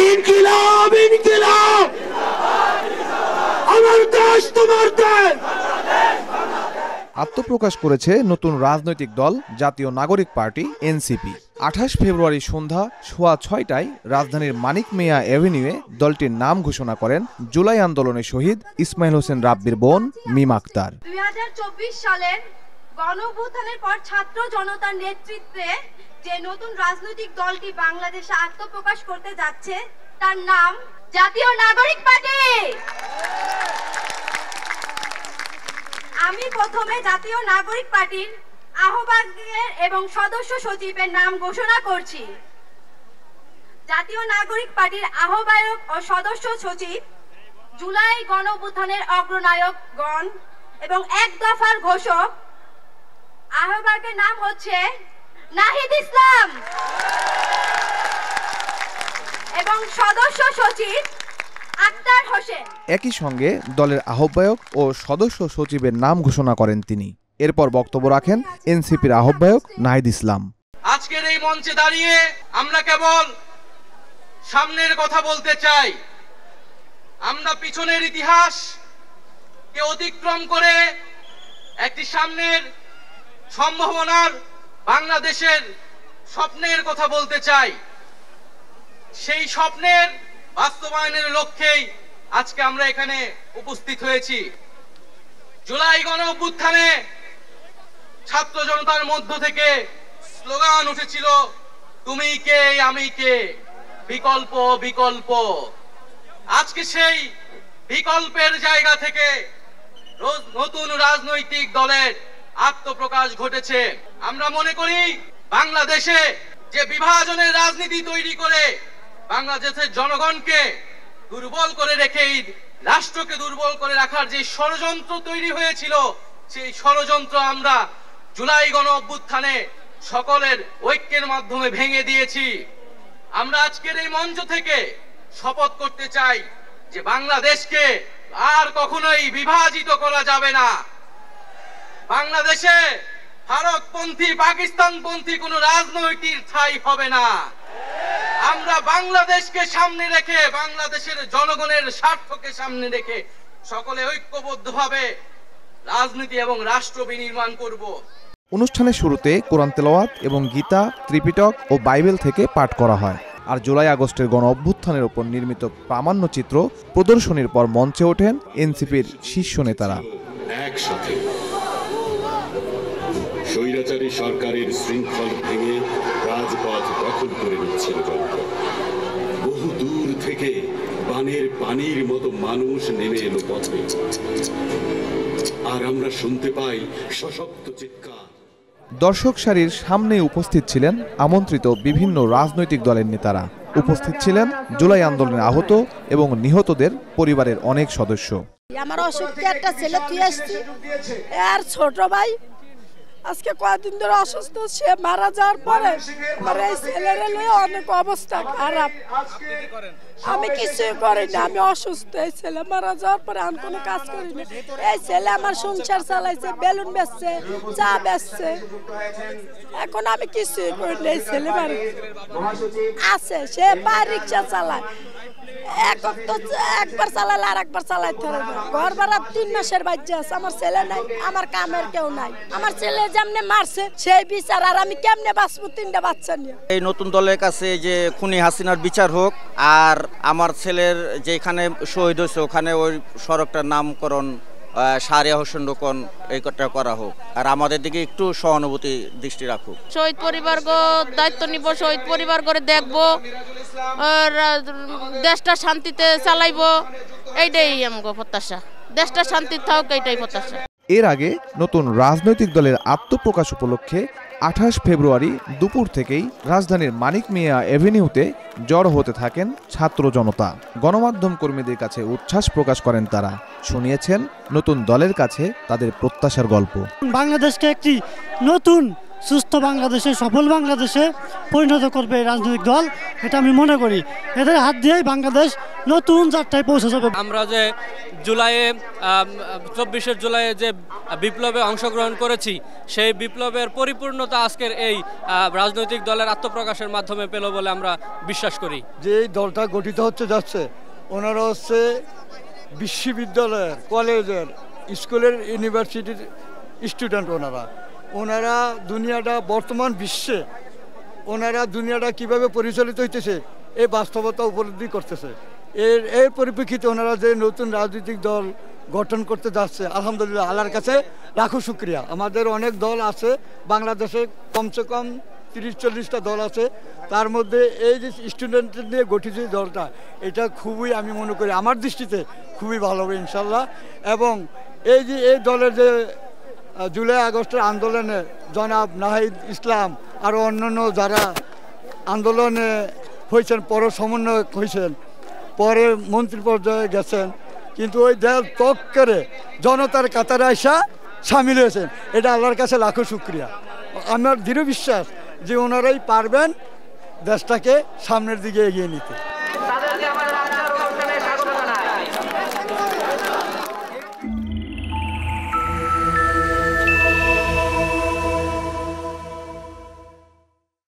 ইনকিলাব ইনকিলাব, আমার দেশ তোমার দেশ। আত্মপ্রকাশ করেছে নতুন রাজনৈতিক দল জাতীয় নাগরিক পার্টি এনসিপি। 28 ফেব্রুয়ারি সন্ধ্যা 6:30টায় রাজধানীর মানিক মিয়া এভিনিউয়ে দলটির নাম ঘোষণা করেন জুলাই আন্দোলনে শহীদ ইসমাইল হোসেন রাব্বির বোন মিম আক্তার। 2024 সালের গণঅভ্যুত্থানের পর ছাত্র জনতার নেতৃত্বে যে নতুন রাজনৈতিক দলটি বাংলাদেশে আত্মপ্রকাশ করতে যাচ্ছে তার নাম জাতীয় নাগরিক পার্টি। আমি প্রথমে জাতীয় নাগরিক পার্টির আহ্বায়কের এবং সদস্য সচিবের নাম ঘোষণা করছি। জাতীয় নাগরিক পার্টির আহ্বায়ক ও সদস্য সচিব জুলাই গণঅভ্যুত্থানের অগ্রনায়কগণ এবং এক দফার ঘোষক। আহ্বায়কের নাম হচ্ছে নাহিদ ইসলাম এবং সদস্য সচিব আক্তার হোসেন। একই সঙ্গে দলের আহ্বায়ক ও সদস্য সচিবের নাম ঘোষণা করেন তিনি। এরপর বক্তব্য রাখেন এনসিপির আহ্বায়ক নাহিদ ইসলাম। আজকের এই মঞ্চে দাঁড়িয়ে আমরা কেবল সামনের কথা বলতে চাই। আমরা পিছনের ইতিহাসকে অতিক্রম করে একটি সামনের সম্ভাবনার বাংলাদেশের স্বপ্নের কথা বলতে চাই। সেই স্বপ্নের বাস্তবায়নের লক্ষ্যেই আজকে আমরা এখানে উপস্থিত হয়েছি। জুলাই গণঅভ্যুত্থানে ছাত্র জনতার মধ্য থেকে স্লোগান উঠেছিল, তুমি কে আমি কে, বিকল্প বিকল্প। আজকে সেই বিকল্পের জায়গা থেকে নতুন রাজনৈতিক দলের আত্মপ্রকাশ ঘটেছে। আমরা মনে করি বাংলাদেশে যে বিভাজনের রাজনীতি তৈরি করে বাংলাদেশের জনগণকে দুর্বল করে রেখে রাষ্ট্রকে দুর্বল করে রাখার যে ষড়যন্ত্র তৈরি হয়েছিল, সেই ষড়যন্ত্র আমরা জুলাই গণঅভ্যুত্থানে সকলের ঐক্যের মাধ্যমে ভেঙে দিয়েছি। আমরা আজকের এই মঞ্চ থেকে শপথ করতে চাই যে বাংলাদেশকে আর কখনোই বিভাজিত করা যাবে না। বাংলাদেশে ভারতপন্থী পাকিস্তানপন্থী কোনো রাজনৈতিক ঠাঁই হবে না। আমরা বাংলাদেশকে সামনে রেখে, বাংলাদেশের জনগণের স্বার্থকে সামনে রেখে সকলে ঐক্যবদ্ধভাবে রাজনীতি এবং রাষ্ট্র বিনির্মাণ করব। অনুষ্ঠানের শুরুতে কোরআন তেলাওয়াত এবং গীতা, ত্রিপিটক ও বাইবেল থেকে পাঠ করা হয়। আর জুলাই আগস্টের গণ অভ্যুত্থানের উপর নির্মিত প্রামাণ্যচিত্র প্রদর্শনীর পর মঞ্চে ওঠেন এনসিপির শীর্ষ নেতারা। একসাথে স্বৈরাচারী সরকারের শৃঙ্খল ভেঙে রাজপথ দখল করে নিচ্ছিল জনতা। বহু দূর থেকে বানের পানির মতো মানুষ নেমে এলো পথে, আর আমরা শুনতে পাই সশব্দ চিৎকার। দর্শক সারির সামনে উপস্থিত ছিলেন আমন্ত্রিত বিভিন্ন রাজনৈতিক দলের নেতারা। উপস্থিত ছিলেন জুলাই আন্দোলনে আহত এবং নিহতদের পরিবারের অনেক সদস্য। আমার অসুস্থ একটা ছেলে তুই আসছি, আর ছোট ভাই আজকে কয়েকদিন ধরে অসুস্থ, সে মারা যাওয়ার পরে আমার এই ছেলের অনেক অবস্থা খারাপ। আমি কিছুই করি না, আমি অসুস্থ। এই ছেলে মারা যাওয়ার পরে আমি কোনো কাজ করি না। এই ছেলে আমার সংসার চালাইছে, বেলুন বেচছে, চা বেচছে, এখন আমি কিছুই করি না। এই ছেলে মারা আছে, সে পায়ে রিক্সা চালায়, একবার চালালে আর একবার চালাইতে হবে না। ঘর ভাড়া 3 মাসের বাচ্চা আছে, আমার ছেলে নাই, আমার কামের কেউ নাই। আমার ছেলে যেমনে মারছে সেই বিচার, আর আমি কেমনে বাঁচবো 3টা বাচ্চা নিয়ে। এই নতুন দলের কাছে যে খুনি হাসিনার বিচার হোক, আর আমার ছেলের যেখানে শহীদ হয়েছে ওখানে ওই সড়কটার নামকরণ সারিয়া হোসেন রোকন এইটা করা হোক, আর আমাদের দিকে একটু সহানুভূতি দৃষ্টি রাখুক। শহীদ পরিবারকে দায়িত্ব নিব, শহীদ পরিবার করে দেখবো, দেশটা শান্তিতে চালাইবো, এইটাই আমাকে প্রত্যাশা। দেশটা শান্তি থাক, এইটাই প্রত্যাশা। এর আগে নতুন রাজনৈতিক দলের আত্মপ্রকাশ উপলক্ষে 28 ফেব্রুয়ারি দুপুর থেকেই রাজধানীর মানিক মিয়া এভিনিউতে জড়ো হতে থাকেন ছাত্র জনতা। গণমাধ্যম কর্মীদের কাছে উচ্ছ্বাস প্রকাশ করেন তারা। শুনিয়েছেন নতুন দলের কাছে তাদের প্রত্যাশার গল্প। বাংলাদেশকে একটি নতুন সুস্থ বাংলাদেশে, সফল বাংলাদেশে পরিণত করবে রাজনৈতিক দল, এটা আমি মনে করি। এদের হাত দিয়েই বাংলাদেশ নতুন যাত্রায় পৌঁছে যাবে। আমরা যে জুলাইয়ে 24 জুলাইয়ে যে বিপ্লবে অংশগ্রহণ করেছি, সেই বিপ্লবের পরিপূর্ণতা আজকের এই রাজনৈতিক দলের আত্মপ্রকাশের মাধ্যমে পেল বলে আমরা বিশ্বাস করি। যে এই দলটা গঠিত হচ্ছে যাচ্ছে, ওনারা হচ্ছে বিশ্ববিদ্যালয়ের, কলেজের, স্কুলের, ইউনিভার্সিটির স্টুডেন্ট। ওনারা দুনিয়াটা বর্তমান বিশ্বে ওনারা দুনিয়াটা কিভাবে পরিচালিত হইতেছে এই বাস্তবতা উপলব্ধি করতেছে। এর পরিপ্রেক্ষিতে ওনারা যে নতুন রাজনৈতিক দল গঠন করতে যাচ্ছে, আলহামদুলিল্লাহ, আল্লাহর কাছে লাখো শুক্রিয়া। আমাদের অনেক দল আছে বাংলাদেশে, কমসে কম 30-40টা দল আছে, তার মধ্যে এই যে স্টুডেন্টদের নিয়ে গঠিত দলটা, এটা খুবই, আমি মনে করি আমার দৃষ্টিতে খুবই ভালো হবে ইনশাল্লাহ। এবং এই যে এই দলের যে জুলাই আগস্টের আন্দোলনে জনাব নাহিদ ইসলাম আরও অন্যান্য যারা আন্দোলনে হয়েছেন, পরে সমন্বয়ক হয়েছেন, পরে মন্ত্রী পর্যায়ে গেছেন, কিন্তু ওই দল ত্যাগ করে জনতার কাতারে আসা সামিল হয়েছেন, এটা আল্লাহর কাছে লাখো শুক্রিয়া। আমার দৃঢ় বিশ্বাস যে ওনারাই পারবেন দেশটাকে সামনের দিকে এগিয়ে নিতে।